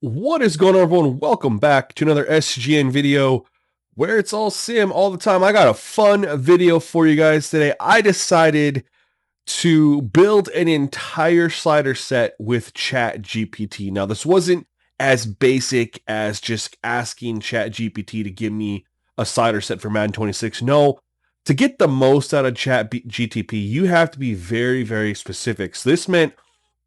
What is going on, everyone? Welcome back to another SGN video where it's all sim all the time. I got a fun video for you guys today. I decided to build an entire slider set with ChatGPT. Now, this wasn't as basic as just asking ChatGPT to give me a slider set for Madden 26. No, to get the most out of ChatGPT, you have to be very, very specific. So this meant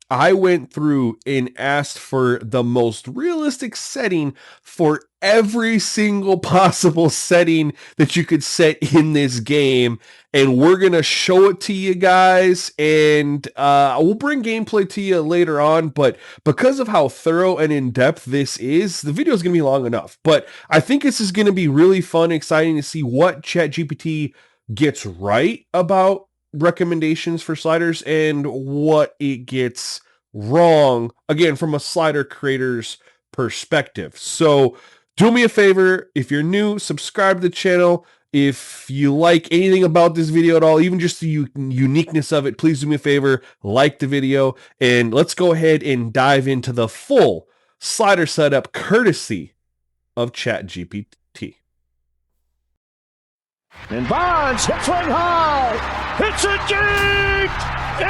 I went through and asked for the most realistic setting for every single possible setting that you could set in this game. And we're going to show it to you guys. And we'll bring gameplay to you later on. But because of how thorough and in-depth this is, the video is going to be long enough. But I think this is going to be really fun, exciting to see what ChatGPT gets right about recommendations for sliders and what it gets wrong, again, from a slider creator's perspective. So do me a favor, if you're new, subscribe to the channel. If you like anything about this video at all, even just the uniqueness of it, please do me a favor, like the video, and let's go ahead and dive into the full slider setup courtesy of ChatGPT. And Bonds hits one high, hits it deep, it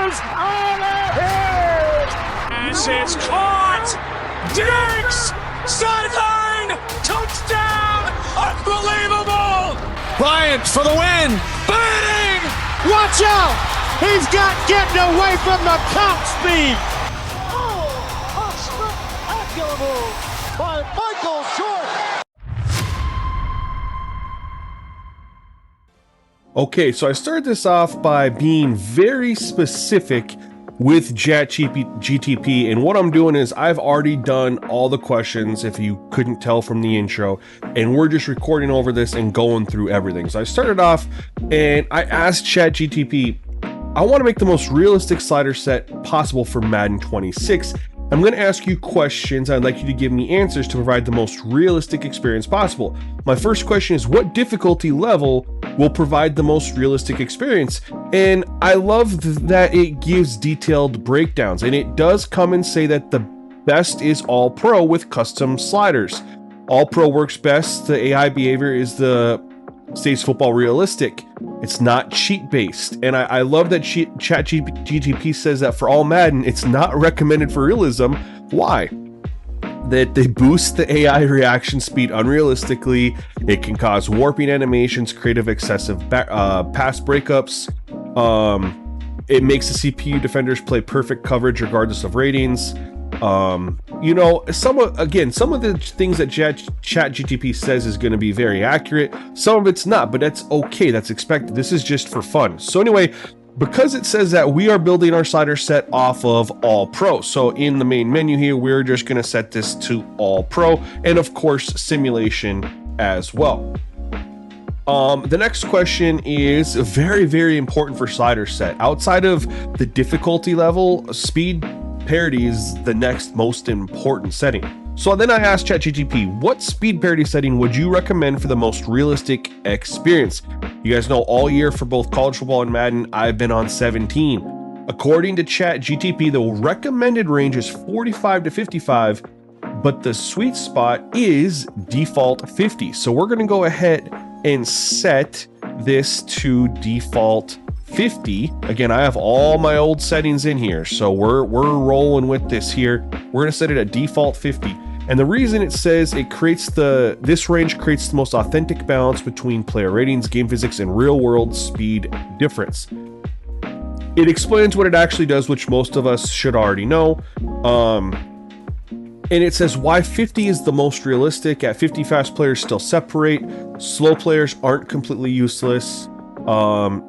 is out of here! Pass is caught, Diggs, sideline, touchdown, unbelievable! Bryant for the win, bang! Watch out, he's got getting away from the top speed! Oh, a spectacular by Michael Short! Okay, so I started this off by being very specific with ChatGPT, and what I'm doing is I've already done all the questions, if you couldn't tell from the intro, and we're just recording over this and going through everything. So I started off and I asked ChatGPT, I want to make the most realistic slider set possible for Madden 26. I'm going to ask you questions. I'd like you to give me answers to provide the most realistic experience possible. My first question is, what difficulty level will provide the most realistic experience? And I love that it gives detailed breakdowns, and it does come and say that the best is all pro with custom sliders. All pro works best. The AI behavior is the stays football realistic. It's not cheat based. And I love that ChatGPT says that for all Madden, it's not recommended for realism. Why? That they boost the AI reaction speed unrealistically. It can cause warping animations, creative excessive pass breakups. It makes the CPU defenders play perfect coverage regardless of ratings. You know, some of the things that ChatGPT says is going to be very accurate. Some of it's not, but that's okay. That's expected. This is just for fun. So anyway, because it says that we are building our slider set off of all pro. So in the main menu here, we're just going to set this to all pro, and of course simulation as well. The next question is very, very important for slider set. Outside of the difficulty level, speed parity is the next most important setting. So then I asked ChatGPT, what speed parity setting would you recommend for the most realistic experience? You guys know all year for both college football and Madden, I've been on 17. According to ChatGPT, the recommended range is 45 to 55, but the sweet spot is default 50. So we're going to go ahead and set this to default 50. Again, I have all my old settings in here, so we're rolling with this here. We're going to set it at default 50. And the reason it says it creates this range creates the most authentic balance between player ratings, game physics, and real world speed difference. It explains what it actually does, which most of us should already know. And it says why 50 is the most realistic. At 50, fast players still separate. Slow players aren't completely useless.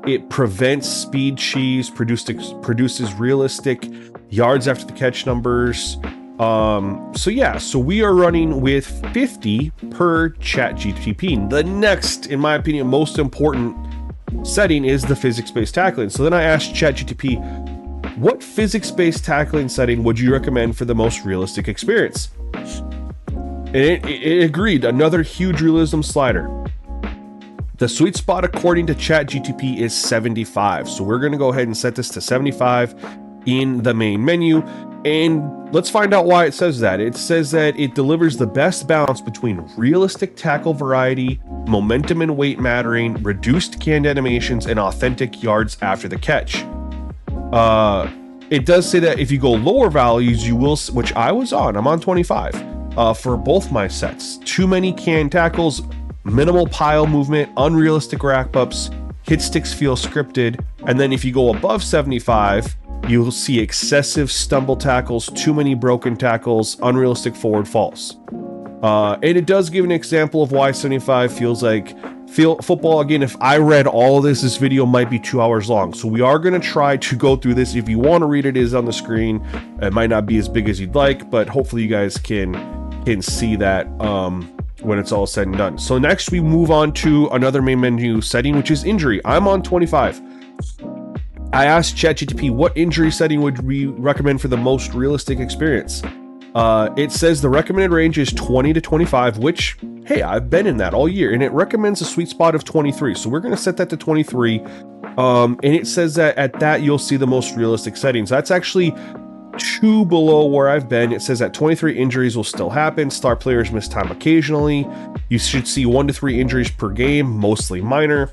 It prevents speed cheese, produces realistic yards after the catch numbers. So we are running with 50 per ChatGPT. The next, in my opinion, most important setting is the physics-based tackling. So then I asked ChatGPT, what physics-based tackling setting would you recommend for the most realistic experience? And it agreed, another huge realism slider. The sweet spot, according to ChatGPT, is 75. So we're going to go ahead and set this to 75 in the main menu. And let's find out why it says that. It says that it delivers the best balance between realistic tackle variety, momentum and weight mattering, reduced canned animations, and authentic yards after the catch. It does say that if you go lower values, you will, which I was on, I'm on 25 for both my sets. Too many canned tackles, minimal pile movement, unrealistic rack ups, hit sticks feel scripted. And then if you go above 75, you'll see excessive stumble tackles, too many broken tackles, unrealistic forward falls. And it does give an example of why 75 feels like football. Again, if I read all of this video might be 2 hours long. So we are going to try to go through this. If you want to read it, it is on the screen. It might not be as big as you'd like, but hopefully you guys can see that when it's all said and done. So next we move on to another main menu setting, which is injury. I'm on 25. I asked ChatGPT what injury setting would we recommend for the most realistic experience. It says the recommended range is 20 to 25, which, hey, I've been in that all year, and it recommends a sweet spot of 23. So we're going to set that to 23. And it says that at that, you'll see the most realistic settings. That's actually 2 below where I've been. It says that 23 injuries will still happen. Star players miss time occasionally. You should see 1 to 3 injuries per game, mostly minor.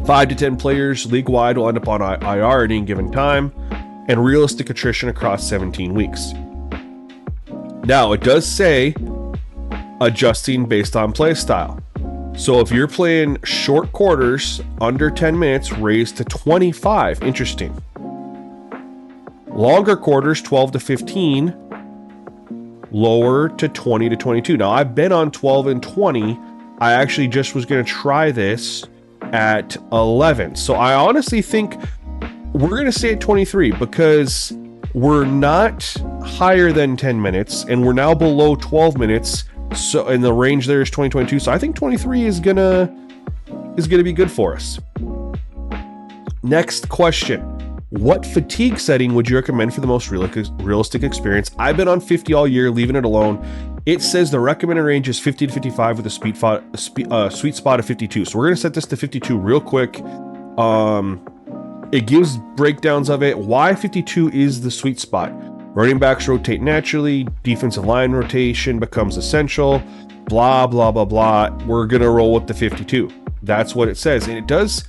5 to 10 players league-wide will end up on IR at any given time, and realistic attrition across 17 weeks. Now, it does say adjusting based on play style. So if you're playing short quarters, under 10 minutes, raise to 25. Interesting. Longer quarters, 12 to 15, lower to 20 to 22. Now, I've been on 12 and 20. I actually just was going to try this at 11. So I honestly think we're going to stay at 23 because we're not higher than 10 minutes and we're now below 12 minutes. So, and the range there is 2022. So I think 23 is gonna be good for us. Next question. What fatigue setting would you recommend for the most realistic experience? I've been on 50 all year, leaving it alone. It says the recommended range is 50 to 55 with a sweet spot of 52. So we're going to set this to 52 real quick. It gives breakdowns of it. Why 52 is the sweet spot. Running backs rotate naturally. Defensive line rotation becomes essential. Blah, blah, blah, blah. We're going to roll with the 52. That's what it says. And it does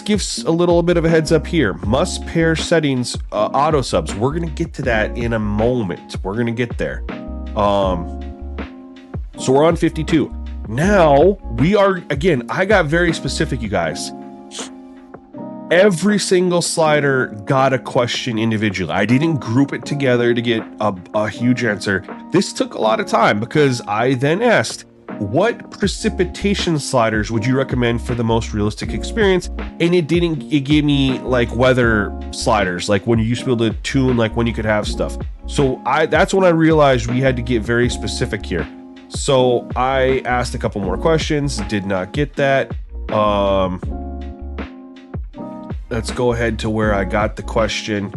give a little bit of a heads up here. Must pair settings, auto subs. We're going to get to that in a moment. We're going to get there. So we're on 52. Now we are, again, I got very specific, you guys. Every single slider got a question individually. I didn't group it together to get a huge answer. This took a lot of time because I then asked, what precipitation sliders would you recommend for the most realistic experience? And it gave me like weather sliders, like when you used to be able to tune, like when you could have stuff. So that's when I realized we had to get very specific here. So I asked a couple more questions, did not get that. Let's go ahead to where I got the question.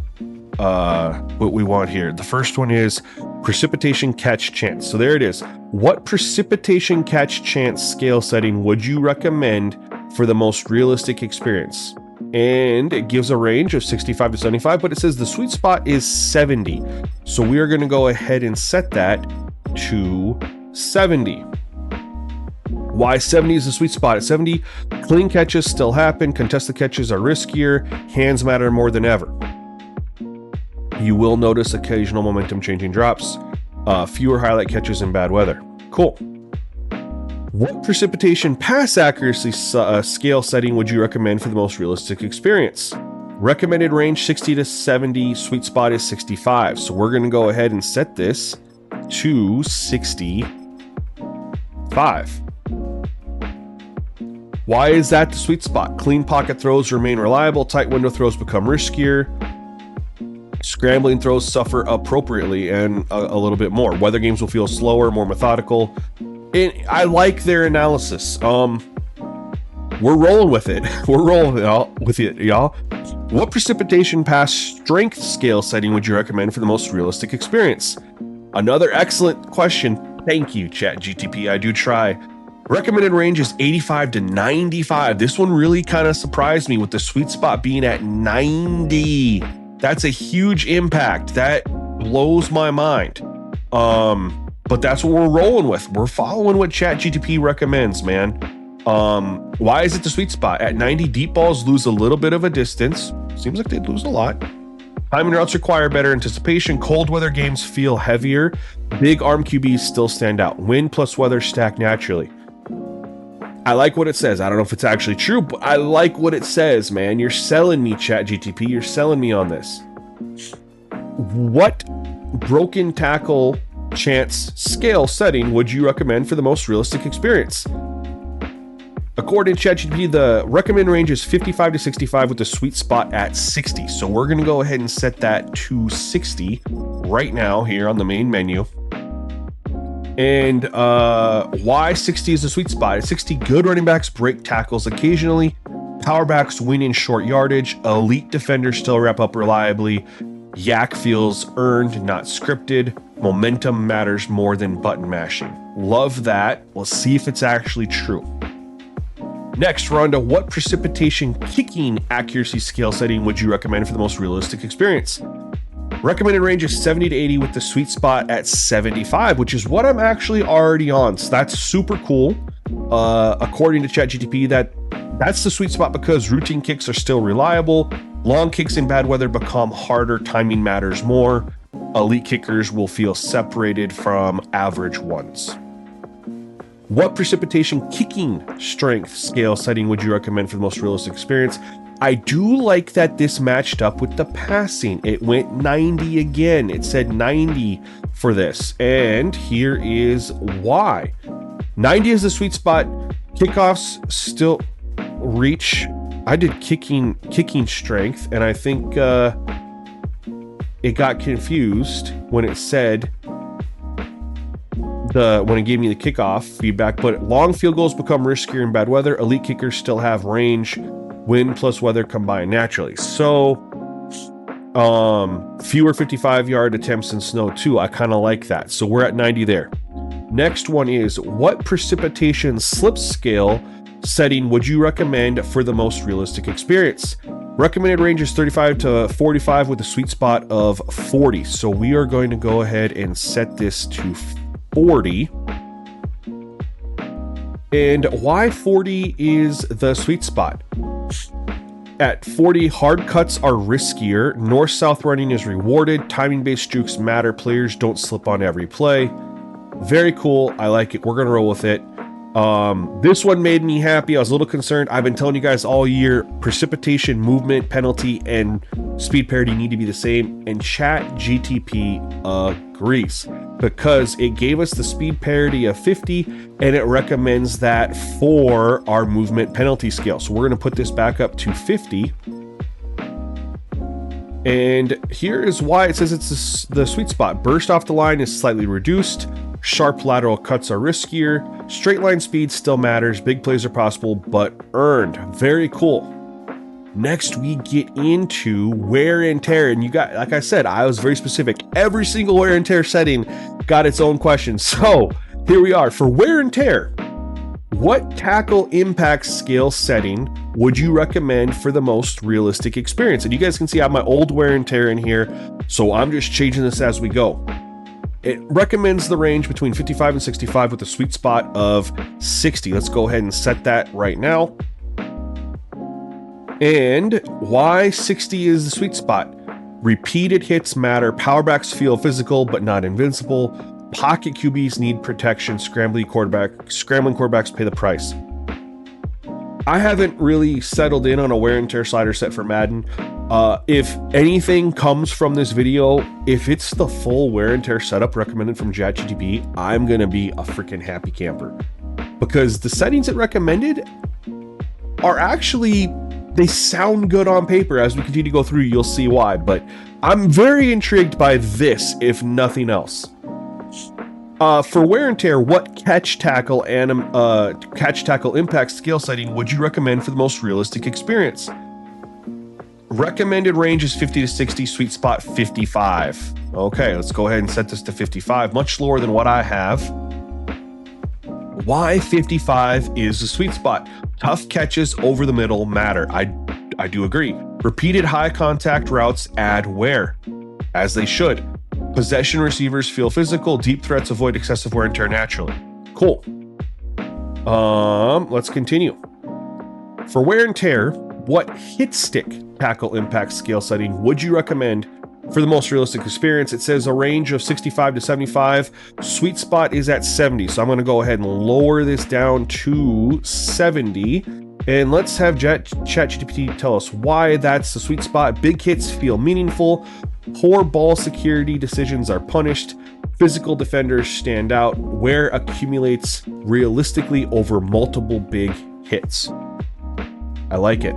What we want here. The first one is precipitation catch chance. So there it is. What precipitation catch chance scale setting would you recommend for the most realistic experience? And it gives a range of 65 to 75, but it says the sweet spot is 70. So we are going to go ahead and set that to 70. Why 70 is the sweet spot? At 70, clean catches still happen. Contested catches are riskier. Hands matter more than ever. You will notice occasional momentum changing drops, fewer highlight catches in bad weather. Cool. What precipitation pass accuracy scale setting would you recommend for the most realistic experience? Recommended range 60 to 70, sweet spot is 65. So we're going to go ahead and set this to 65. Why is that the sweet spot? Clean pocket throws remain reliable, tight window throws become riskier. Scrambling throws suffer appropriately and a little bit more. Weather games will feel slower, more methodical. And I like their analysis. We're rolling with it. We're rolling with it, y'all. What precipitation pass strength scale setting would you recommend for the most realistic experience? Another excellent question. Thank you, ChatGPT. I do try. Recommended range is 85 to 95. This one really kind of surprised me with the sweet spot being at 90. That's a huge impact. That blows my mind. But that's what we're rolling with. We're following what ChatGPT recommends, man. Why is it the sweet spot? At 90, deep balls lose a little bit of a distance. Seems like they lose a lot. Timing routes require better anticipation. Cold weather games feel heavier. Big arm QBs still stand out. Wind plus weather stack naturally. I like what it says. I don't know if it's actually true, but I like what it says, man. You're selling me, ChatGPT. You're selling me on this. What broken tackle chance scale setting would you recommend for the most realistic experience? According to ChatGPT, the recommended range is 55 to 65 with the sweet spot at 60. So we're going to go ahead and set that to 60 right now here on the main menu. And why 60 is the sweet spot? At 60, good running backs break tackles occasionally. Power backs win in short yardage. Elite defenders still wrap up reliably. Yak feels earned, not scripted. Momentum matters more than button mashing. Love that. Let's see if it's actually true. Next, we're on to what precipitation kicking accuracy scale setting would you recommend for the most realistic experience? Recommended range is 70 to 80 with the sweet spot at 75, which is what I'm actually already on. So that's super cool. According to ChatGPT, that's the sweet spot because routine kicks are still reliable. Long kicks in bad weather become harder. Timing matters more. Elite kickers will feel separated from average ones. What precipitation kicking strength scale setting would you recommend for the most realistic experience? I do like that this matched up with the passing. It went 90 again. It said 90 for this. And here is why. 90 is the sweet spot. Kickoffs still reach. I did kicking strength, and I think it got confused when it said when it gave me the kickoff feedback. But long field goals become riskier in bad weather. Elite kickers still have range. Wind plus weather combine naturally. So fewer 55-yard attempts in snow too. I kind of like that. So we're at 90 there. Next one is what precipitation slip scale setting would you recommend for the most realistic experience? Recommended range is 35 to 45 with a sweet spot of 40. So we are going to go ahead and set this to 40. And why 40 is the sweet spot? At 40, hard cuts are riskier. North-south running is rewarded. Timing-based jukes matter. Players don't slip on every play. Very cool. I like it. We're going to roll with it. This one made me happy. I was a little concerned. I've been telling you guys all year, precipitation, movement, penalty, and speed parity need to be the same. And ChatGPT agrees because it gave us the speed parity of 50 and it recommends that for our movement penalty scale. So we're going to put this back up to 50. And here is why it says it's the sweet spot. Burst off the line is slightly reduced. Sharp lateral cuts are riskier. Straight line speed still matters. Big plays are possible, but earned. Very cool. Next, we get into wear and tear. And you got, like I said, I was very specific. Every single wear and tear setting got its own question. So here we are. For wear and tear, what tackle impact scale setting would you recommend for the most realistic experience? And you guys can see I have my old wear and tear in here. So I'm just changing this as we go. It recommends the range between 55 and 65 with a sweet spot of 60. Let's go ahead and set that right now. And why 60 is the sweet spot? Repeated hits matter. Powerbacks feel physical but not invincible. Pocket QBs need protection. Scrambling quarterbacks pay the price. I haven't really settled in on a wear and tear slider set for Madden. If anything comes from this video, if it's the full wear and tear setup recommended from ChatGPT, I'm going to be a freaking happy camper. Because the settings it recommended are actually, they sound good on paper. As we continue to go through, you'll see why. But I'm very intrigued by this, if nothing else. For wear and tear, what catch tackle impact scale setting would you recommend for the most realistic experience? Recommended range is 50 to 60, sweet spot 55. Okay, let's go ahead and set this to 55, much lower than what I have. Why 55 is the sweet spot? Tough catches over the middle matter. I do agree. Repeated high contact routes add wear, as they should. Possession receivers feel physical. Deep threats avoid excessive wear and tear naturally. Cool. Let's continue. For wear and tear, what hit stick tackle impact scale setting would you recommend for the most realistic experience? It says a range of 65 to 75. Sweet spot is at 70. So I'm going to go ahead and lower this down to 70. And let's have ChatGPT tell us why that's the sweet spot. Big hits feel meaningful. Poor ball security decisions are punished. Physical defenders stand out. Wear accumulates realistically over multiple big hits. I like it.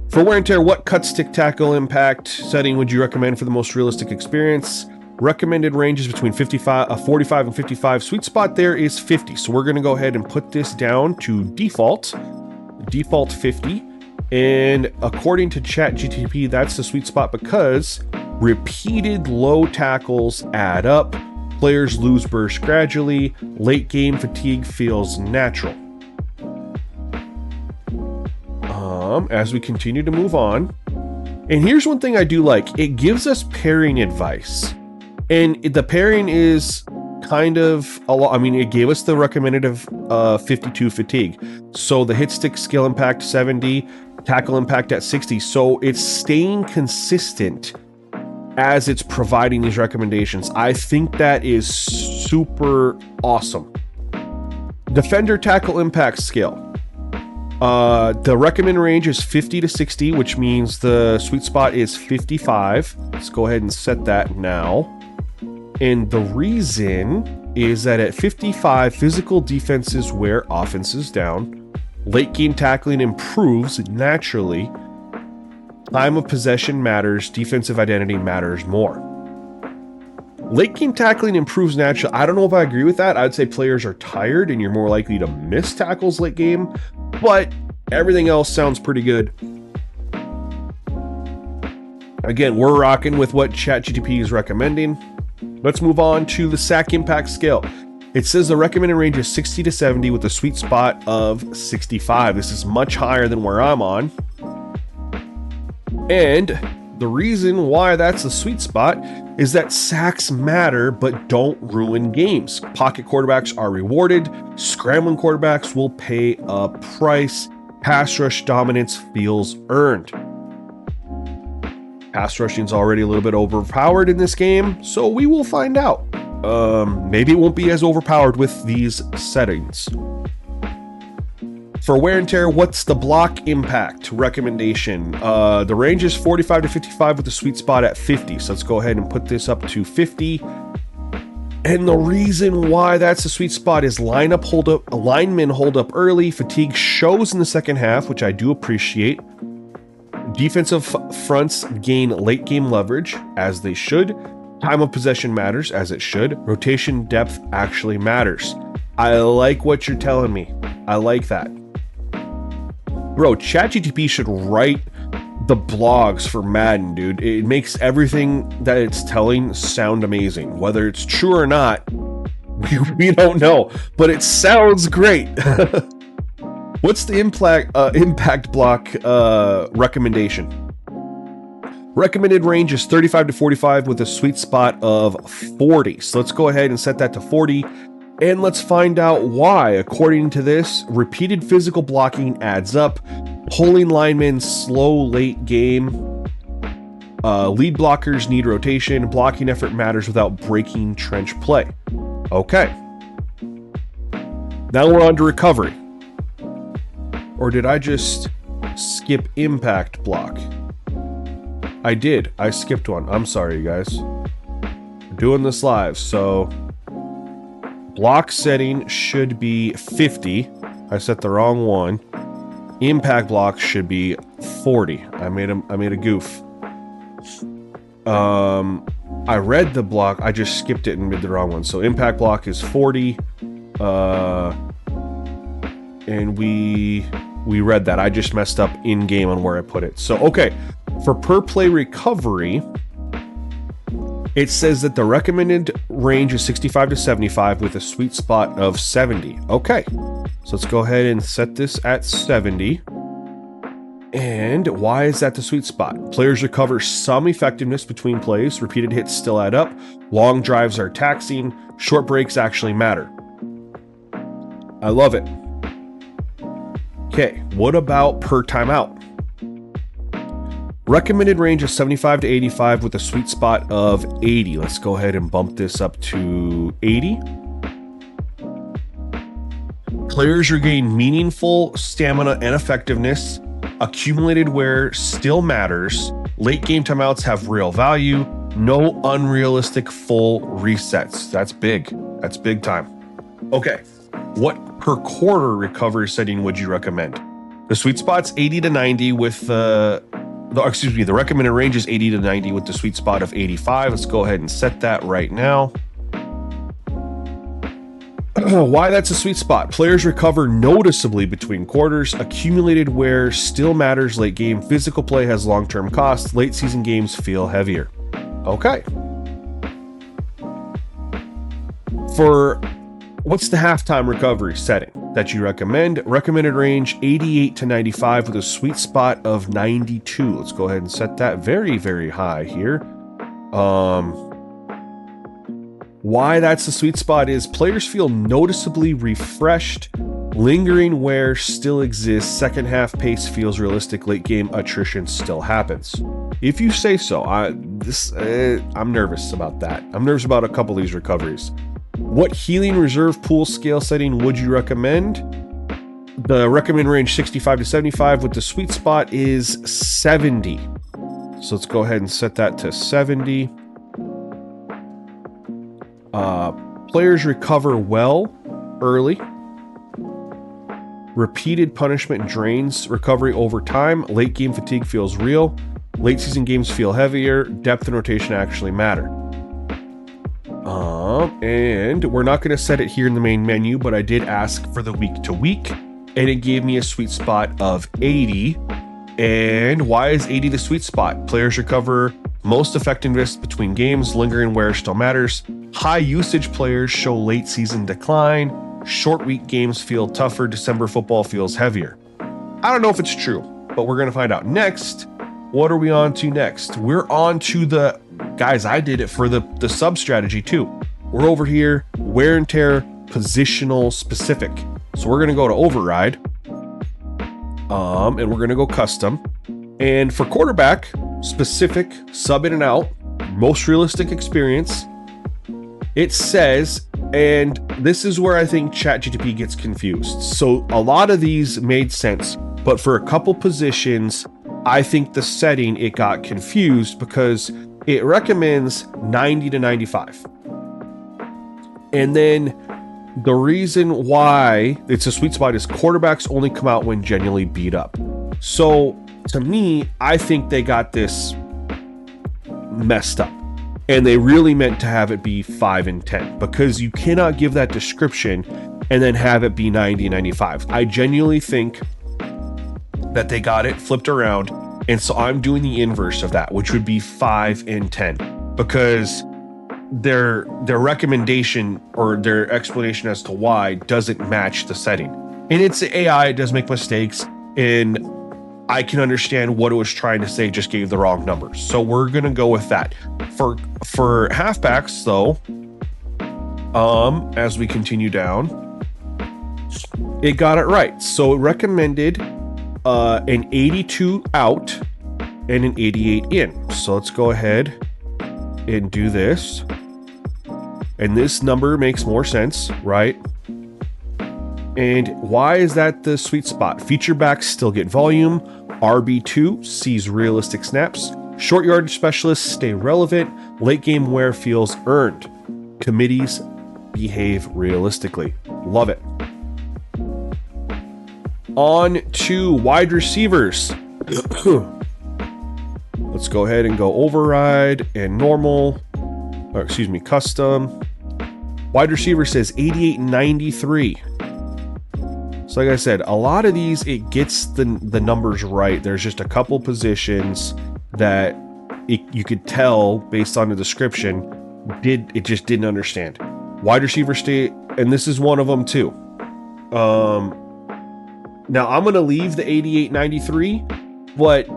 For wear and tear, what cut stick tackle impact setting would you recommend for the most realistic experience? Recommended ranges between 45 and 55. Sweet spot there is 50. So we're going to go ahead and put this down to default 50. And according to ChatGPT, that's the sweet spot because repeated low tackles add up. Players lose burst gradually. Late game fatigue feels natural. As we continue to move on. And here's one thing I do like. It gives us pairing advice. And the pairing is kind of a lot. I mean, it gave us the recommended of 52 fatigue. So the hit stick skill impact 70, tackle impact at 60. So it's staying consistent as it's providing these recommendations. I think that is super awesome. Defender tackle impact scale. The recommended range is 50 to 60, which means the sweet spot is 55. Let's go ahead and set that now. And the reason is that at 55, physical defenses wear offenses down. Late game tackling improves naturally. Time of possession matters. Defensive identity matters more. Late game tackling improves naturally. I don't know if I agree with that. I'd say players are tired and you're more likely to miss tackles late game, but everything else sounds pretty good. Again, we're rocking with what ChatGPT is recommending. Let's move on to the sack impact scale. It says the recommended range is 60 to 70 with a sweet spot of 65. This is much higher than where I'm on. And the reason why that's the sweet spot is that sacks matter but don't ruin games. Pocket quarterbacks are rewarded. Scrambling quarterbacks will pay a price. Pass rush dominance feels earned. Pass rushing is already a little bit overpowered in this game, so we will find out. Maybe it won't be as overpowered with these settings. For wear and tear, what's the block impact recommendation? The range is 45 to 55 with the sweet spot at 50. So let's go ahead and put this up to 50. And the reason why that's the sweet spot is linemen hold up early. Fatigue shows in the second half, which I do appreciate. Defensive fronts gain late game leverage, as they should. Time of possession matters, as it should. Rotation depth actually matters. I like what you're telling me. I like that. Bro, ChatGPT should write the blogs for Madden, dude. It makes everything that it's telling sound amazing. Whether it's true or not, we don't know, but it sounds great. What's the impact block recommendation? Recommended range is 35 to 45 with a sweet spot of 40. So let's go ahead and set that to 40. And let's find out why. According to this, repeated physical blocking adds up. Pulling linemen slow late game. Lead blockers need rotation. Blocking effort matters without breaking trench play. Okay. Now we're on to recovery. Or did I just skip impact block? I did. I skipped one. I'm sorry, you guys. We're doing this live, so block setting should be 50. I set the wrong one. Impact block should be 40. I made a goof. I read the block. I just skipped it and made the wrong one. So impact block is 40. And we read that. I just messed up in game on where I put it. So okay, for per play recovery, it says that the recommended range is 65 to 75 with a sweet spot of 70. Okay, so let's go ahead and set this at 70. And why is that the sweet spot? Players recover some effectiveness between plays. Repeated hits still add up. Long drives are taxing. Short breaks actually matter. I love it. Okay, what about per timeout? Recommended range is 75 to 85 with a sweet spot of 80. Let's go ahead and bump this up to 80. Players regain meaningful stamina and effectiveness. Accumulated wear still matters. Late game timeouts have real value. No unrealistic full resets. That's big. That's big time. Okay, what per quarter recovery setting would you recommend? The sweet spot's 80 to 90 with the recommended range is 80 to 90 with the sweet spot of 85. Let's go ahead and set that right now. Why that's a sweet spot. Players recover noticeably between quarters. Accumulated wear still matters late game. Physical play has long-term costs. Late season games feel heavier. Okay. For what's the halftime recovery setting that you recommend? Recommended range 88 to 95 with a sweet spot of 92. Let's go ahead and set that very, very high here. Why that's the sweet spot is players feel noticeably refreshed. Lingering wear still exists. Second half pace feels realistic. Late game attrition still happens. If you say so, I'm nervous about that. I'm nervous about a couple of these recoveries. What healing reserve pool scale setting would you recommend? The recommended range 65 to 75 with the sweet spot is 70. So let's go ahead and set that to 70. Players recover well early. Repeated punishment drains recovery over time. Late game fatigue feels real. Late season games feel heavier. Depth and rotation actually matter. And we're not going to set it here in the main menu, but I did ask for the week to week, and it gave me a sweet spot of 80. And why is 80 the sweet spot? Players recover most effectiveness between games. Lingering wear still matters. High usage players show late season decline. Short week games feel tougher. December football feels heavier. I don't know if it's true, but we're going to find out. Next, what are we on to next? We're on to the, guys, I did it for the sub strategy too. We're over here, wear and tear, positional specific. So we're going to go to override. And we're going to go custom. And for quarterback, specific, sub in and out, most realistic experience, it says, and this is where I think ChatGPT gets confused. So a lot of these made sense, but for a couple positions, I think the setting, it got confused because it recommends 90 to 95. And then the reason why it's a sweet spot is quarterbacks only come out when genuinely beat up. So to me, I think they got this messed up. And they really meant to have it be 5 and 10 because you cannot give that description and then have it be 90 and 95. I genuinely think that they got it flipped around. And so I'm doing the inverse of that, which would be 5 and 10 because their recommendation or their explanation as to why doesn't match the setting. And it's AI, it does make mistakes, and I can understand what it was trying to say, just gave the wrong numbers. So we're going to go with that. For halfbacks though, as we continue down, it got it right. So it recommended an 82 out and an 88 in. So let's go ahead and do this. And this number makes more sense, right? And why is that the sweet spot? Feature backs still get volume. RB2 sees realistic snaps. Short yardage specialists stay relevant. Late game wear feels earned. Committees behave realistically. Love it. On to wide receivers. Let's go ahead and go override and normal. Or excuse me, custom. Wide receiver says 88 and 93. So like I said, a lot of these, it gets the numbers right. There's just a couple positions that you could tell based on the description, it just didn't understand. Wide receiver stay, and this is one of them too. Now I'm going to leave the 88-93 but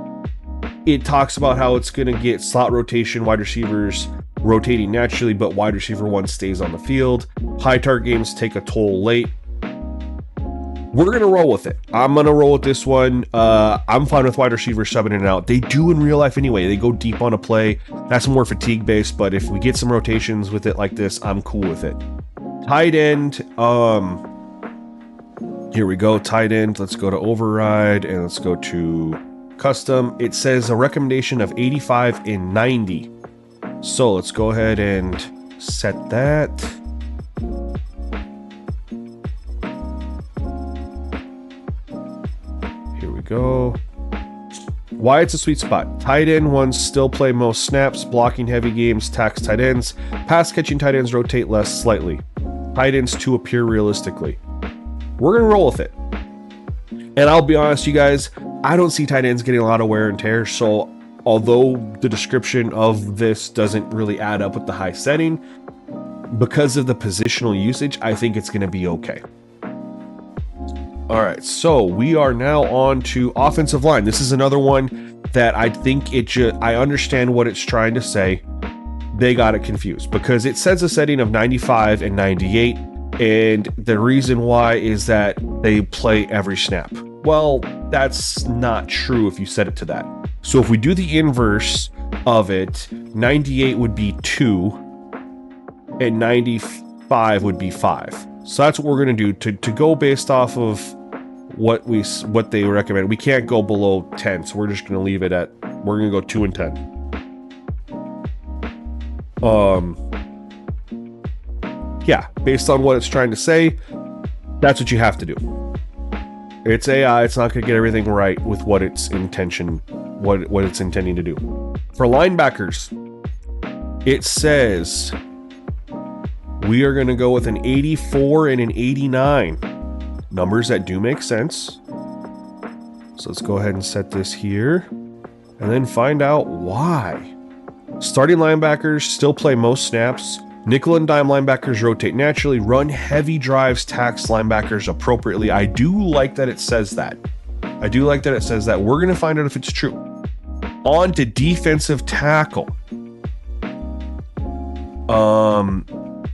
it talks about how it's going to get slot rotation, wide receivers rotating naturally, but wide receiver one stays on the field. High target games take a toll late. We're going to roll with it. I'm going to roll with this one. I'm fine with wide receivers subbing in and out. They do in real life anyway. They go deep on a play. That's more fatigue based, but if we get some rotations with it like this, I'm cool with it. Tight end. Here we go. Tight end. Let's go to override and let's go to custom. It says a recommendation of 85 and 90. So let's go ahead and set that. Here we go. Why it's a sweet spot. Tight end ones still play most snaps, blocking heavy games, tax tight ends. Pass catching tight ends rotate less slightly. Tight ends to appear realistically. We're going to roll with it. And I'll be honest, you guys, I don't see tight ends getting a lot of wear and tear. So although the description of this doesn't really add up with the high setting, because of the positional usage, I think it's going to be okay. All right, so we are now on to offensive line. This is another one that I think I understand what it's trying to say. They got it confused because it says a setting of 95 and 98. And the reason why is that they play every snap. Well, that's not true if you set it to that. So if we do the inverse of it, 98 would be 2 and 95 would be 5. So that's what we're going to do to go based off of what they recommend. We can't go below 10, so we're just going to leave it at, we're going to go 2 and 10. Yeah, based on what it's trying to say, that's what you have to do. It's AI, it's not going to get everything right with what it's intending to do. For linebackers, it says we are going to go with an 84 and an 89. Numbers that do make sense. So let's go ahead and set this here and then find out why. Starting linebackers still play most snaps. Nickel and dime linebackers rotate naturally. Run heavy drives, tax linebackers appropriately. I do like that it says that. We're going to find out if it's true. On to defensive tackle.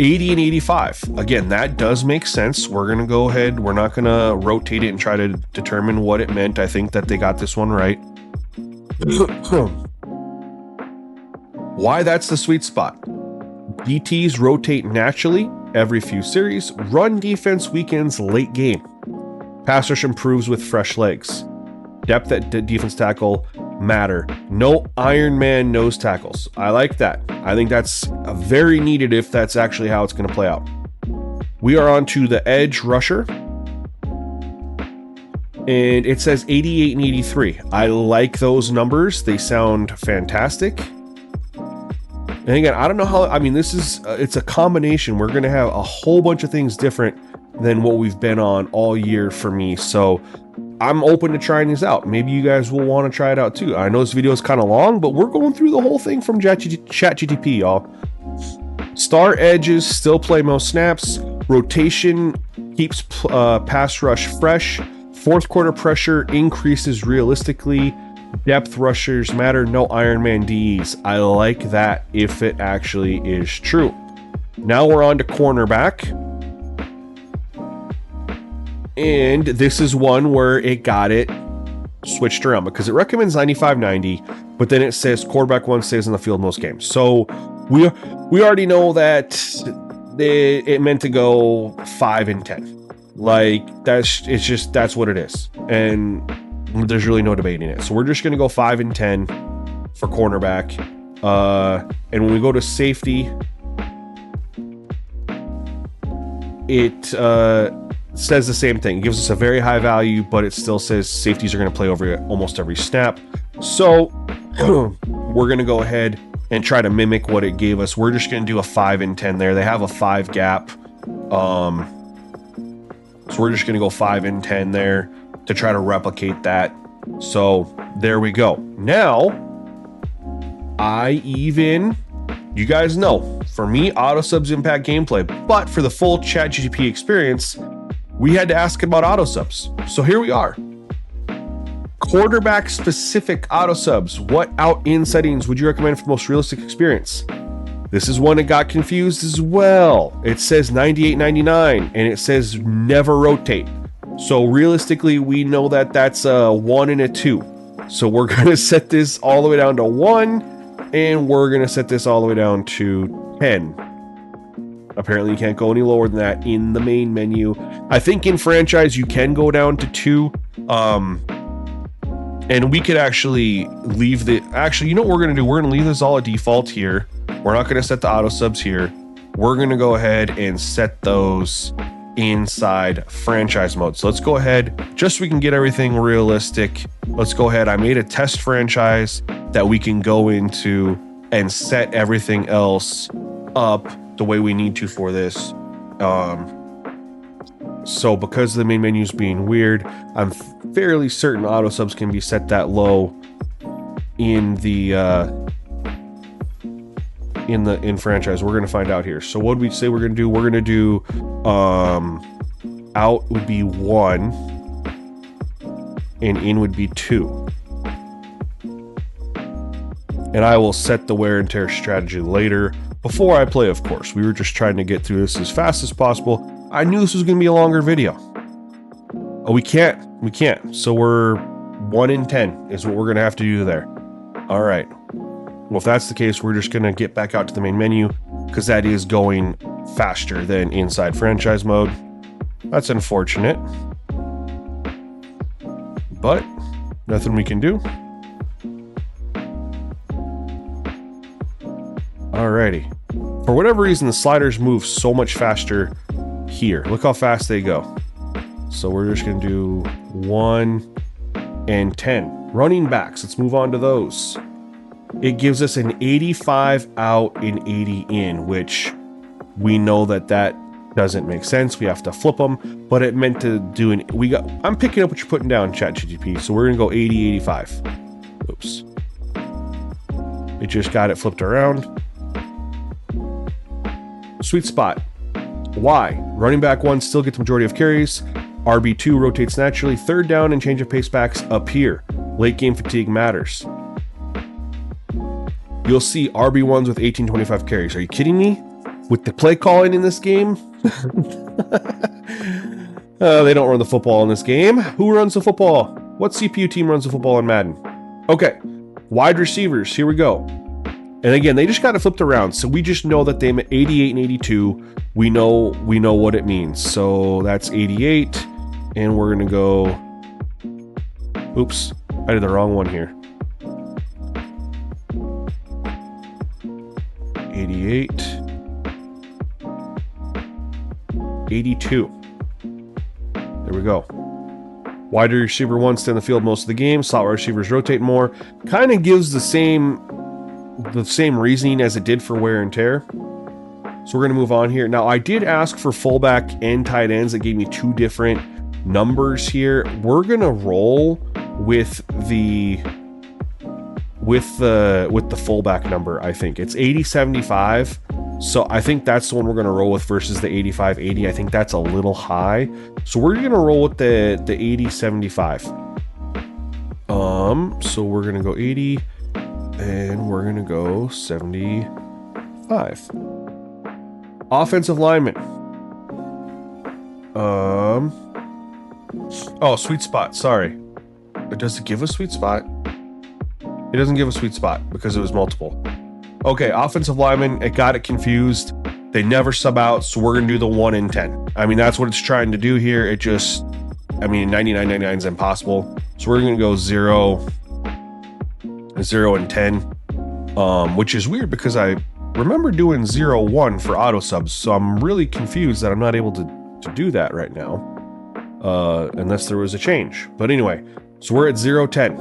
80 and 85. Again, that does make sense. We're going to go ahead. We're not going to rotate it and try to determine what it meant. I think that they got this one right. Why that's the sweet spot. DTs rotate naturally every few series. Run defense weakens late game. Pass rush improves with fresh legs. Depth at defense tackle matter. No Iron Man nose tackles. I like that. I think that's very needed if that's actually how it's going to play out. We are on to the edge rusher. And it says 88 and 83. I like those numbers. They sound fantastic. And again, I don't know how, it's a combination. We're going to have a whole bunch of things different than what we've been on all year for me. So I'm open to trying these out. Maybe you guys will want to try it out too. I know this video is kind of long, but we're going through the whole thing from ChatGPT, y'all. Star edges still play most snaps. Rotation keeps pass rush fresh. Fourth quarter pressure increases realistically. Depth rushers matter. No Iron Man Ds. I like that if it actually is true. Now we're on to cornerback. And this is one where it got it switched around because it recommends 95-90, but then it says quarterback one stays on the field most games. So we already know that it meant to go 5 and 10. Like that's what it is. And there's really no debating it. So we're just going to go 5 and 10 for cornerback. And when we go to safety, it says the same thing. It gives us a very high value, but it still says safeties are going to play over almost every snap. So we're going to go ahead and try to mimic what it gave us. We're just going to do a 5 and 10 there. They have a 5 gap. So we're just going to go 5 and 10 there to try to replicate that. So there we go. Now, you guys know, for me, auto subs impact gameplay, but for the full ChatGPT experience, we had to ask about auto subs. So here we are. Quarterback specific auto subs. What out-in settings would you recommend for the most realistic experience? This is one that got confused as well. It says 98.99 and it says never rotate. So realistically, we know that that's a 1 and a 2. So we're going to set this all the way down to 1 and we're going to set this all the way down to 10. Apparently you can't go any lower than that in the main menu. I think in franchise you can go down to 2. And we could actually leave the... Actually, you know what we're going to do? We're going to leave this all a default here. We're not going to set the auto subs here. We're going to go ahead and set those inside franchise mode. So let's go ahead, just so we can get everything realistic. Let's go ahead. I made a test franchise that we can go into and set everything else up the way we need to for this. So because the main menu is being weird, I'm fairly certain auto subs can be set that low in the in franchise. We're gonna find out here. So what did we say we're gonna do? We're gonna do out would be 1 and in would be 2. And I will set the wear and tear strategy later before I play, of course. We were just trying to get through this as fast as possible. I knew this was going to be a longer video. Oh, we can't. So we're 1 in 10 is what we're going to have to do there. All right. Well, if that's the case, we're just going to get back out to the main menu because that is going faster than inside franchise mode. That's unfortunate. But nothing we can do. Alrighty. For whatever reason, the sliders move so much faster here. Look how fast they go. So we're just going to do 1 and 10. Running backs. Let's move on to those. It gives us an 85 out and 80 in, which we know that doesn't make sense. We have to flip them, but it meant to do an... I'm picking up what you're putting down, ChatGPT. So we're going to go 80, 85. Oops. It just got it flipped around. Sweet spot. Why? Running back 1 still gets the majority of carries. RB2 rotates naturally. Third down and change of pace backs up here. Late game fatigue matters. You'll see RB1s with 18-25 carries. Are you kidding me? With the play calling in this game? They don't run the football in this game. Who runs the football? What CPU team runs the football in Madden? Okay. Wide receivers. Here we go. And again, they just got it flipped around. So we just know that they 88 and 82. We know what it means. So that's 88. And we're going to go... Oops. I did the wrong one here. 88. 82. There we go. Wide receiver 1 stay in the field most of the game. Slot receivers rotate more. Kind of gives the same reasoning as it did for wear and tear. So we're going to move on here. Now, I did ask for fullback and tight ends. That gave me 2 different numbers here. We're going to roll with the fullback number. I think it's 80-75. So I think that's the one we're going to roll with versus the 85-80. I think that's a little high. So we're going to roll with the 80-75. So we're going to go 80 and we're going to go 75. Offensive lineman. Oh, sweet spot. Sorry. Does it give a sweet spot? It doesn't give a sweet spot because it was multiple. Okay, offensive lineman, it got it confused. They never sub out, so we're going to do the 1 in 10. I mean, that's what it's trying to do here. It just, 99.99 is impossible. So we're going to go 0 and 10, which is weird because I remember doing 0-1 for auto subs. So I'm really confused that I'm not able to do that right now, unless there was a change. But anyway, so we're at 0-10.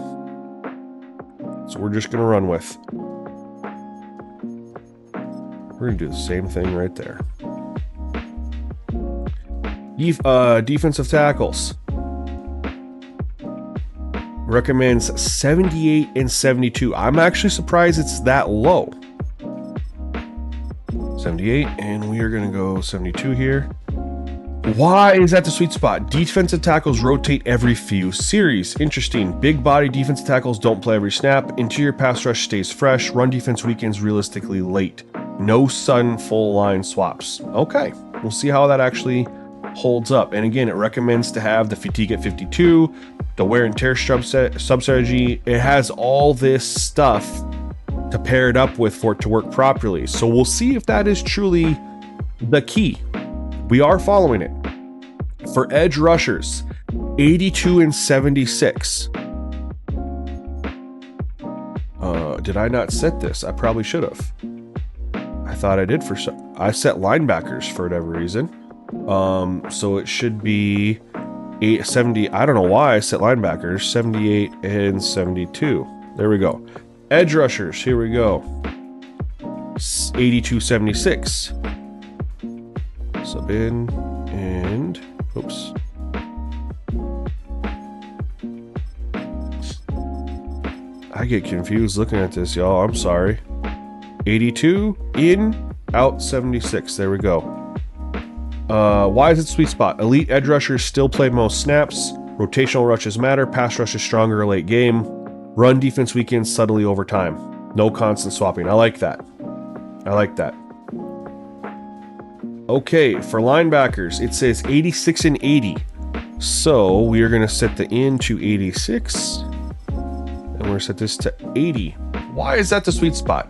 So we're just going to run with. We're going to do the same thing right there. Defensive tackles. Recommends 78 and 72. I'm actually surprised it's that low. 78, and we are going to go 72 here. Why is that the sweet spot? Defensive tackles rotate every few series. Interesting. Big body defensive tackles don't play every snap. Interior pass rush stays fresh. Run defense weekends realistically late. No sudden full line swaps. Okay, we'll see how that actually holds up. And again, it recommends to have the fatigue at 52, the wear and tear sub-strategy. It has all this stuff to pair it up with for it to work properly. So we'll see if that is truly the key. We are following it. For edge rushers, 82 and 76. Did I not set this? I probably should have. I thought I did for some. I set linebackers for whatever reason. So it should be 70. I don't know why I set linebackers. 78 and 72. There we go. Edge rushers. Here we go. 82, 76. Sub in and oops. I get confused looking at this, y'all. I'm sorry. 82 in, out 76. There we go. Why is it sweet spot? Elite edge rushers still play most snaps. Rotational rushes matter. Pass rush is stronger late game. Run defense weekends subtly over time. No constant swapping. I like that. I like that. Okay, for linebackers, it says 86 and 80. So we are going to set the in to 86. And we're going to set this to 80. Why is that the sweet spot?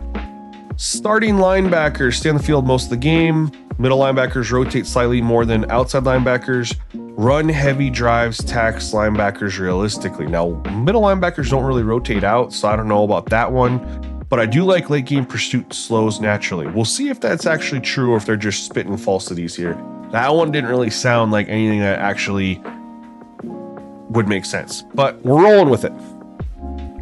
Starting linebackers stay on the field most of the game. Middle linebackers rotate slightly more than outside linebackers. Run heavy drives tax linebackers realistically. Now, middle linebackers don't really rotate out, so I don't know about that one. But I do like late game pursuit slows naturally. We'll see if that's actually true or if they're just spitting falsities here. That one didn't really sound like anything that actually would make sense, but we're rolling with it.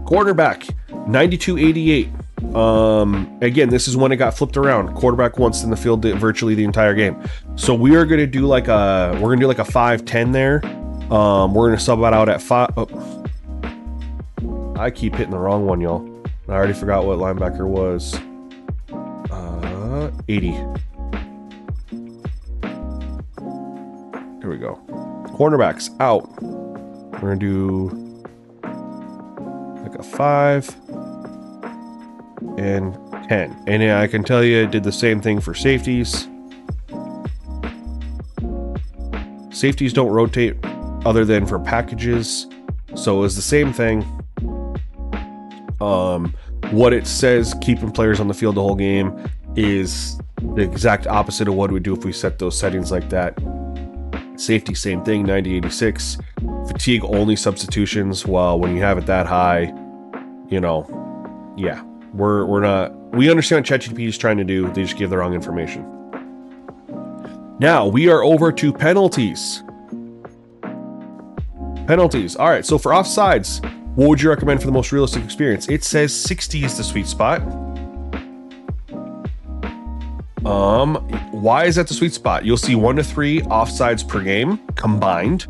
Quarterback, 92-88. Again, this is when it got flipped around. Quarterback once in the field virtually the entire game. So we are going to do like a 5-10 there. We're going to sub that out at 5. Oh. I keep hitting the wrong one, y'all. I already forgot what linebacker was. 80. Here we go. Cornerbacks out. We're going to do like a 5 and 10. And I can tell you it did the same thing for safeties. Safeties don't rotate other than for packages. So it was the same thing. What it says, keeping players on the field the whole game, is the exact opposite of what we do if we set those settings like that. Safety, same thing, 90-86. Fatigue, only substitutions. Well, when you have it that high, you know, yeah, we're not. We understand what ChatGPT is trying to do. They just give the wrong information. Now we are over to penalties. Penalties. All right. So for offsides, what would you recommend for the most realistic experience? It says 60 is the sweet spot. Why is that the sweet spot? You'll see 1 to 3 offsides per game combined.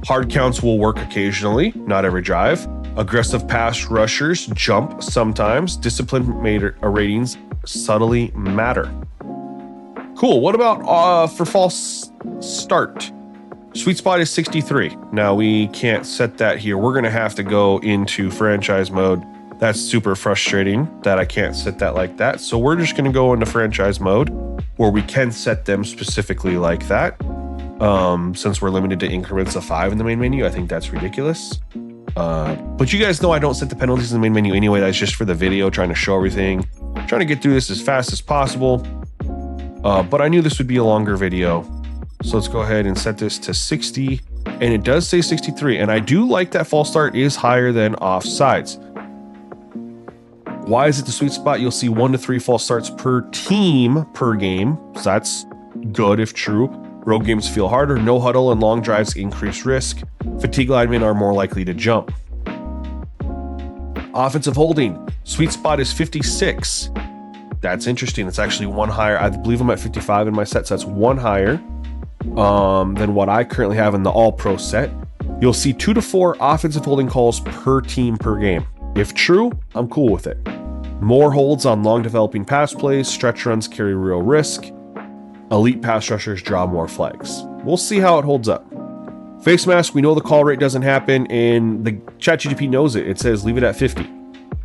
Hard counts will work occasionally, not every drive. Aggressive pass rushers jump sometimes. Discipline ratings subtly matter. Cool. What about for false start? Sweet spot is 63. Now we can't set that here. We're going to have to go into franchise mode. That's super frustrating that I can't set that like that. So we're just going to go into franchise mode where we can set them specifically like that. Since we're limited to increments of 5 in the main menu, I think that's ridiculous. But you guys know I don't set the penalties in the main menu anyway. That's just for the video, trying to show everything. Trying to get through this as fast as possible. But I knew this would be a longer video. So let's go ahead and set this to 60. And it does say 63. And I do like that false start is higher than offsides. Why is it the sweet spot? You'll see 1 to 3 false starts per team per game. So that's good if true. Road games feel harder. No huddle and long drives increase risk. Fatigue linemen are more likely to jump. Offensive holding. Sweet spot is 56. That's interesting. It's actually 1 higher. I believe I'm at 55 in my set, so that's 1 higher than what I currently have in the All-Pro set. You'll see 2 to 4 offensive holding calls per team per game. If true, I'm cool with it. More holds on long developing pass plays. Stretch runs carry real risk. Elite pass rushers draw more flags. We'll see how it holds up. Face mask, we know the call rate doesn't happen, and the ChatGPT knows it. It says leave it at 50.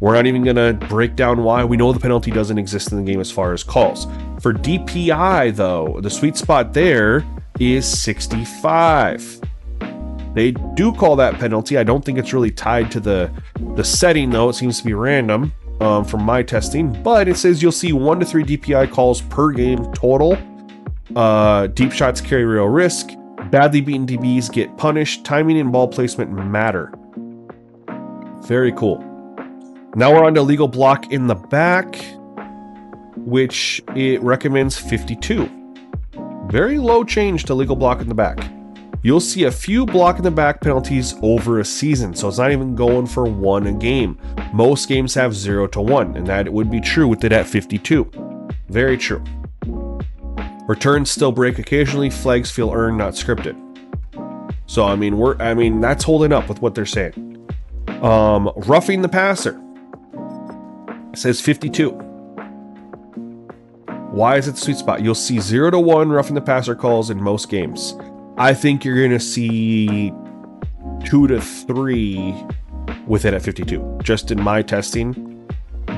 We're not even going to break down why. We know the penalty doesn't exist in the game as far as calls. For DPI, though, the sweet spot there is 65. They do call that penalty. I don't think it's really tied to the setting, though. It seems to be random from my testing. But it says you'll see 1 to 3 DPI calls per game total. Deep shots carry real risk. Badly beaten DBs get punished. Timing and ball placement matter. Very cool. Now we're on to legal block in the back, which it recommends 52. Very low change to legal block in the back. You'll see a few block in the back penalties over a season, so it's not even going for 1 a game. Most games have 0 to 1, and that would be true with it at 52. Very true. Returns still break occasionally. Flags feel earned, not scripted. So I mean that's holding up with what they're saying. Roughing the passer says 52. Why is it the sweet spot? You'll see 0 to 1 roughing the passer calls in most games. I think you're going to see 2 to 3 with it at 52, just in my testing.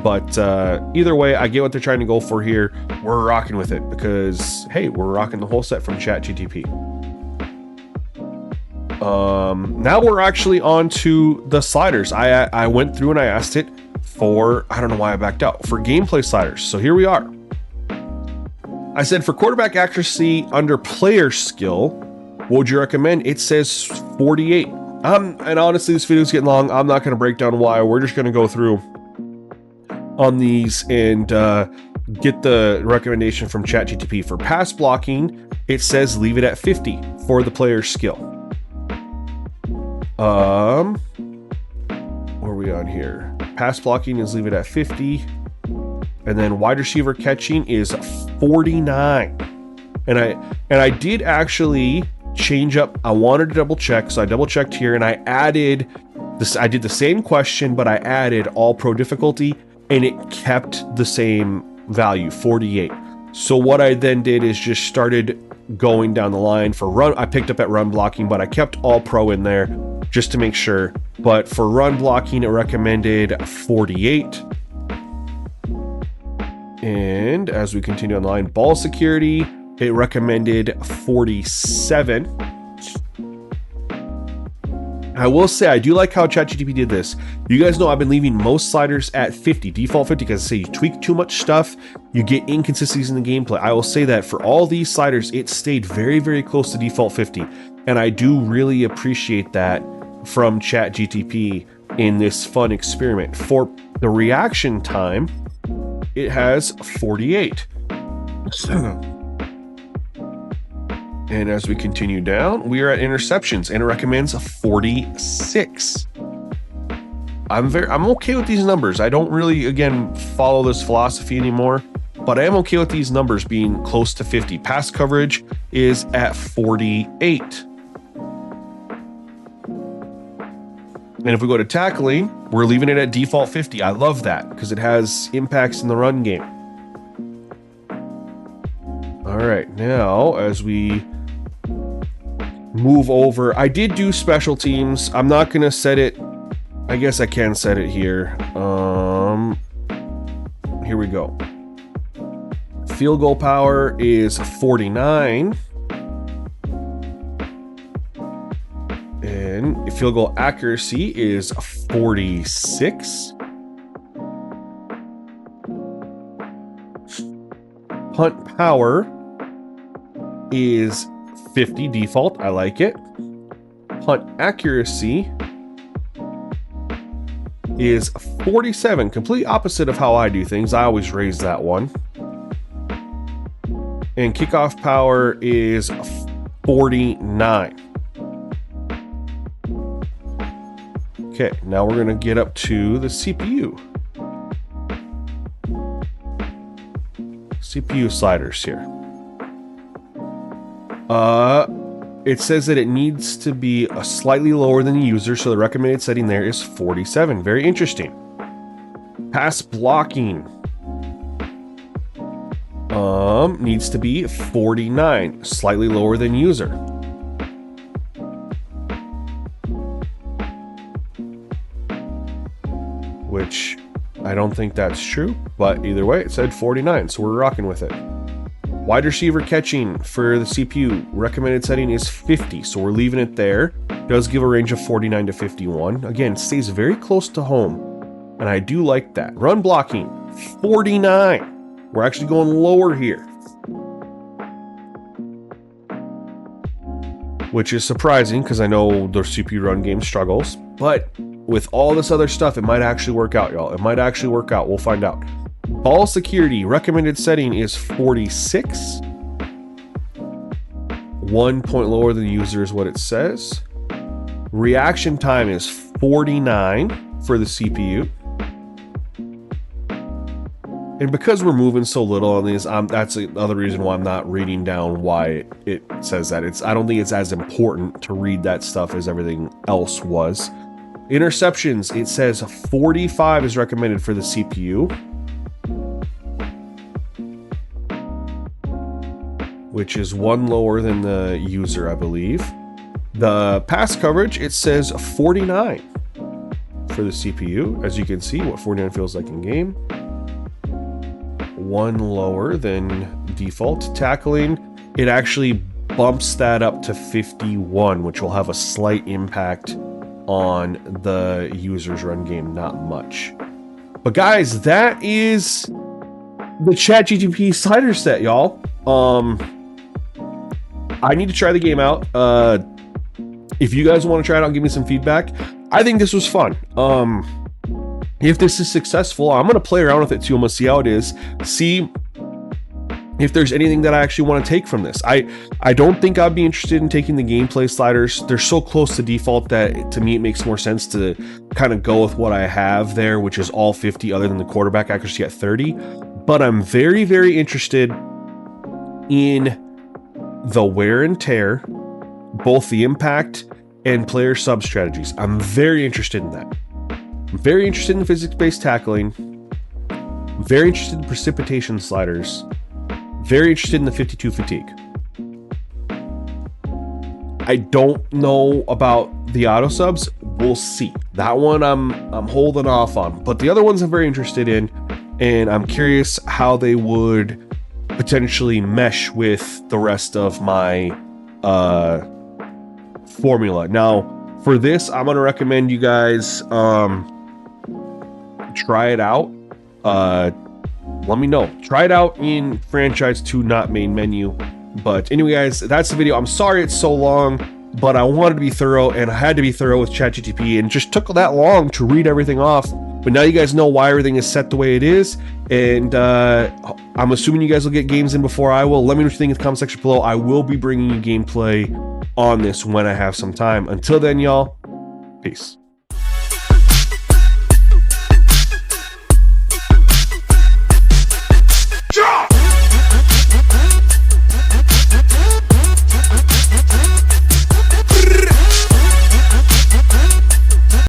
But either way, I get what they're trying to go for here. We're rocking with it because, hey, we're rocking the whole set from ChatGPT. Now we're actually on to the sliders. I went through and I asked it for, I don't know why I backed out, for gameplay sliders. So here we are. I said for quarterback accuracy under player skill, what would you recommend? It says 48. And honestly, this video is getting long. I'm not going to break down why. We're just going to go through on these and get the recommendation from ChatGPT. For pass blocking, it says leave it at 50 for the player's skill. Where are we on here? Pass blocking is leave it at 50. And then wide receiver catching is 49. And I did actually change up. I wanted to double check, so I double checked here and I added this. I did the same question, but I added all pro difficulty and it kept the same value, 48. So what I then did is just started going down the line for run. I picked up at run blocking, but I kept all pro in there just to make sure. But for run blocking, it recommended 48. And as we continue on the line, ball security, it recommended 47. I will say, I do like how ChatGPT did this. You guys know I've been leaving most sliders at 50, default 50, because I say you tweak too much stuff, you get inconsistencies in the gameplay. I will say that for all these sliders, it stayed very, very close to default 50. And I do really appreciate that from ChatGPT in this fun experiment. For the reaction time, it has 48. And as we continue down, we are at interceptions and it recommends a 46. I'm okay with these numbers. I don't really, again, follow this philosophy anymore, but I am okay with these numbers being close to 50. Pass coverage is at 48. And if we go to tackling, we're leaving it at default 50. I love that because it has impacts in the run game. All right, now as we move over, I did do special teams. I'm not going to set it. I guess I can set it here. Here we go. Field goal power is 49. And field goal accuracy is 46. Punt power is 50 default. I like it. Punt accuracy is 47. Complete opposite of how I do things. I always raise that one. And kickoff power is 49. Okay, now we're going to get up to the CPU. CPU sliders here. It says that it needs to be slightly lower than the user, so the recommended setting there is 47. Very interesting. Pass blocking needs to be 49, slightly lower than user. which I don't think that's true, but either way, it said 49, so we're rocking with it. Wide receiver catching for the CPU, recommended setting is 50, so we're leaving it there. It does give a range of 49 to 51. Again, stays very close to home, and I do like that. Run blocking, 49. We're actually going lower here, which is surprising because I know the CPU run game struggles, but with all this other stuff, it might actually work out, y'all. It might actually work out. We'll find out. Ball security, recommended setting is 46. 1 point lower than the user is what it says. Reaction time is 49 for the CPU. And because we're moving so little on these, that's another reason why I'm not reading down why it says that. I don't think it's as important to read that stuff as everything else was. Interceptions, it says 45 is recommended for the CPU, which is 1 lower than the user, I believe. The pass coverage, it says 49 for the CPU. As you can see, what 49 feels like in game. 1 lower than default. Tackling, it actually bumps that up to 51, which will have a slight impact on the user's run game, not much. But guys, that is the ChatGPT slider set, y'all. I need to try the game out. If you guys want to try it out, give me some feedback. I think this was fun. If this is successful, I'm going to play around with it too. I'm going to see how it is. See if there's anything that I actually want to take from this. I don't think I'd be interested in taking the gameplay sliders. They're so close to default that to me it makes more sense to kind of go with what I have there, which is all 50 other than the quarterback accuracy at 30. But I'm very, very interested in the wear and tear, both the impact and player sub strategies. I'm very interested in that. I'm very interested in physics-based tackling. I'm very interested in precipitation sliders. Very interested in the 52 fatigue. I don't know about the auto subs. We'll see. That one I'm holding off on, but the other ones I'm very interested in, and I'm curious how they would potentially mesh with the rest of my formula. Now, for this, I'm gonna recommend you guys try it out. Let me know. Try it out in franchise 2, not main menu. But anyway, guys, that's the video. I'm sorry it's so long, but I wanted to be thorough, and I had to be thorough with ChatGPT, and it just took that long to read everything off. But now you guys know why everything is set the way it is, and I'm assuming you guys will get games in before I will. Let me know what you think in the comment section below. I will be bringing you gameplay on this when I have some time. Until then, y'all, peace.